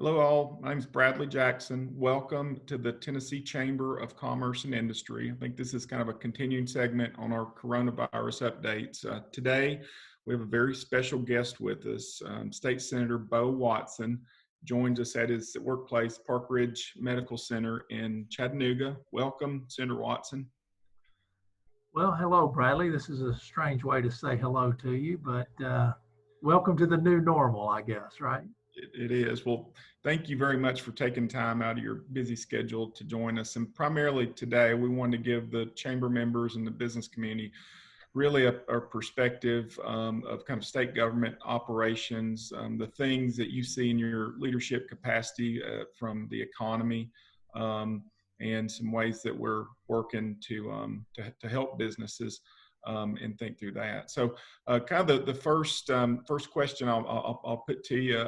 Hello, all. My name is Bradley Jackson. Welcome to the Tennessee Chamber of Commerce and Industry. I think this is kind of a continuing segment on our coronavirus updates. Today, we have a very special guest with us. State Senator Bo Watson joins us at his workplace, Park Ridge Medical Center in Chattanooga. Welcome, Senator Watson. Well, hello, Bradley. This is a strange way to say hello to you, but welcome to the new normal, I guess, right? It is. Well, thank you very much for taking time out of your busy schedule to join us. And primarily today, we wanted to give the chamber members and the business community really a perspective of kind of state government operations, the things that you see in your leadership capacity from the economy, and some ways that we're working to help businesses. And think through that. So, kind of the first question I'll put to you.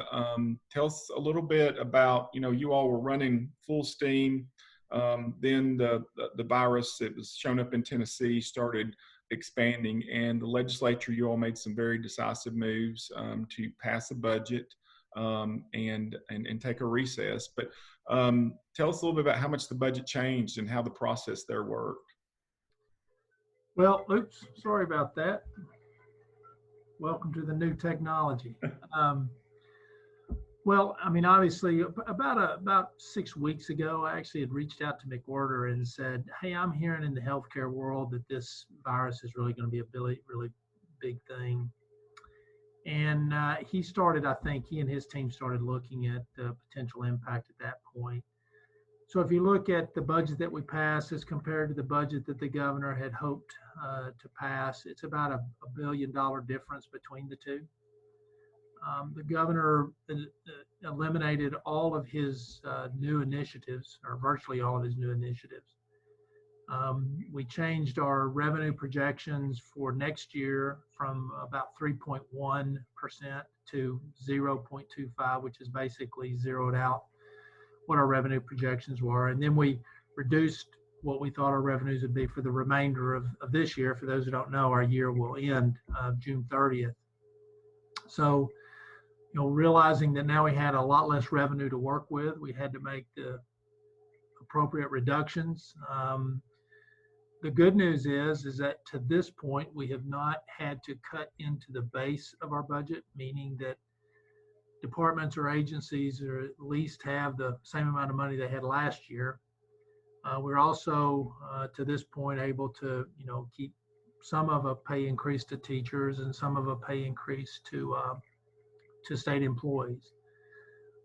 Tell us a little bit about, you all were running full steam. Then the virus that was shown up in Tennessee started expanding, and the legislature, you all made some very decisive moves to pass a budget and take a recess. But tell us a little bit about how much the budget changed and how the process there worked. Well, oops, sorry about that. Welcome to the new technology. Well, I mean, obviously, about 6 weeks ago, I actually had reached out to McWhorter and said, "Hey, I'm hearing in the healthcare world that this virus is really going to be a really big thing." And he and his team started looking at the potential impact at that point. So if you look at the budget that we passed as compared to the budget that the governor had hoped to pass, it's about a $1 billion difference between the two. The governor eliminated all of his new initiatives, or virtually all of his new initiatives. We changed our revenue projections for next year from about 3.1% to 0.25, which is basically zeroed out what our revenue projections were. And then we reduced what we thought our revenues would be for the remainder of this year. For those who don't know, our year will end June 30th. So, realizing that now we had a lot less revenue to work with, we had to make the appropriate reductions. The good news is that to this point, we have not had to cut into the base of our budget, meaning that departments or agencies or at least have the same amount of money they had last year. We're also, to this point, able to, keep some of a pay increase to teachers and some of a pay increase to state employees.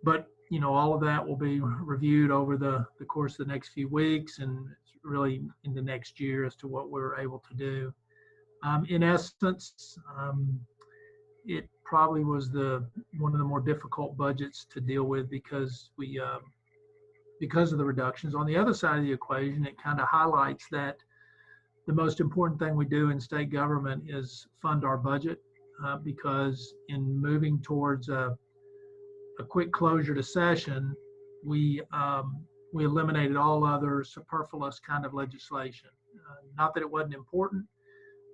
But, all of that will be reviewed over the course of the next few weeks and really in the next year as to what we're able to do. In essence, it probably was one of the more difficult budgets to deal with because of the reductions. On the other side of the equation, it kind of highlights that the most important thing we do in state government is fund our budget, because in moving towards a quick closure to session, we eliminated all other superfluous kind of legislation. Not that it wasn't important,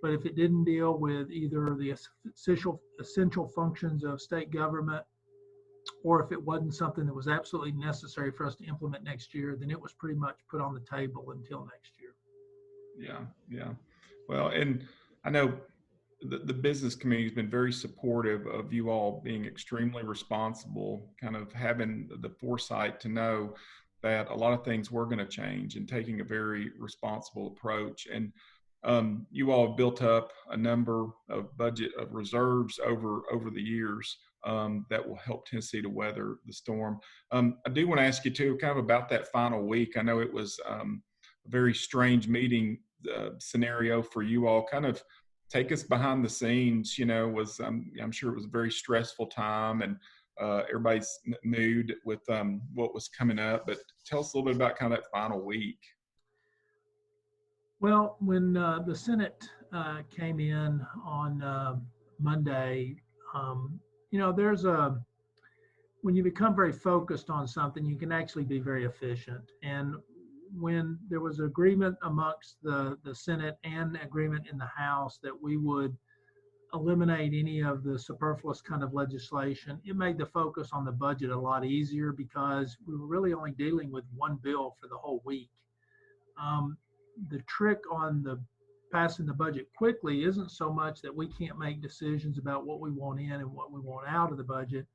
but if it didn't deal with either the essential functions of state government, or if it wasn't something that was absolutely necessary for us to implement next year, then it was pretty much put on the table until next year. Yeah. Well, and I know the business community has been very supportive of you all being extremely responsible, kind of having the foresight to know that a lot of things were going to change and taking a very responsible approach. And you all have built up a number of budget of reserves over the years that will help Tennessee to weather the storm. I do want to ask you too, kind of about that final week. I know it was a very strange meeting scenario for you all. Kind of take us behind the scenes. I'm sure it was a very stressful time and everybody's mood with what was coming up. But tell us a little bit about kind of that final week. Well, when the Senate came in on Monday, when you become very focused on something, you can actually be very efficient. And when there was agreement amongst the Senate and agreement in the House that we would eliminate any of the superfluous kind of legislation. It made the focus on the budget a lot easier because we were really only dealing with one bill for the whole week. The trick on the passing the budget quickly isn't so much that we can't make decisions about what we want in and what we want out of the budget.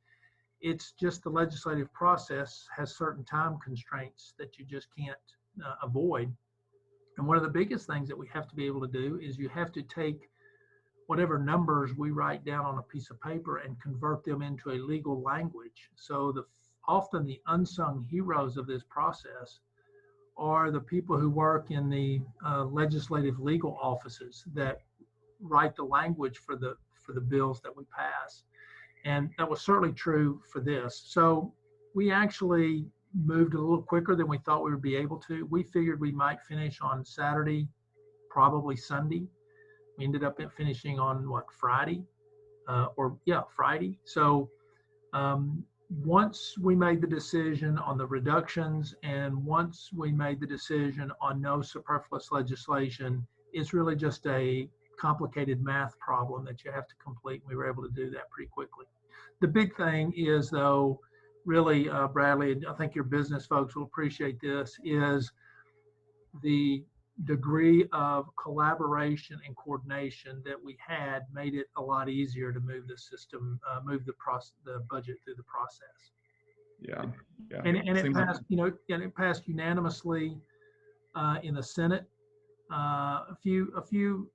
It's just the legislative process has certain time constraints that you just can't avoid. And one of the biggest things that we have to be able to do is you have to take whatever numbers we write down on a piece of paper and convert them into a legal language. So often the unsung heroes of this process are the people who work in the legislative legal offices that write the language for the bills that we pass. And that was certainly true for this. So we actually moved a little quicker than we thought we would be able to. We figured we might finish on Saturday, probably Sunday. We ended up finishing on Friday, Friday. So once we made the decision on the reductions and once we made the decision on no superfluous legislation, it's really just a complicated math problem that you have to complete. We were able to do that pretty quickly. The big thing is, though, really, Bradley, and I think your business folks will appreciate this, is the degree of collaboration and coordination that we had made it a lot easier to move the system, move the budget through the process. Yeah. And it passed, and it passed unanimously in the Senate. A few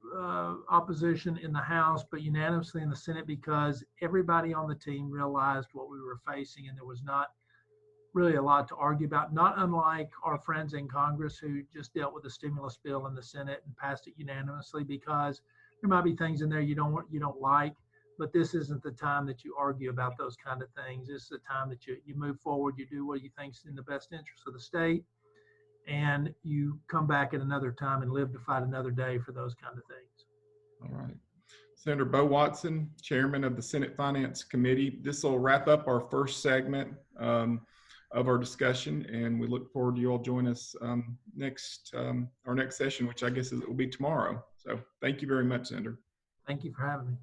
opposition in the House, but unanimously in the Senate because everybody on the team realized what we were facing, and there was not really a lot to argue about, not unlike our friends in Congress who just dealt with the stimulus bill in the Senate and passed it unanimously, because there might be things in there you don't like, but this isn't the time that you argue about those kind of things. This is the time that you move forward, you do what you think is in the best interest of the state, and you come back at another time and live to fight another day for those kind of things. All right. Senator Bo Watson, Chairman of the Senate Finance Committee. This will wrap up our first segment of our discussion, and we look forward to you all join us our next session, which I guess will be tomorrow. So thank you very much, Senator. Thank you for having me.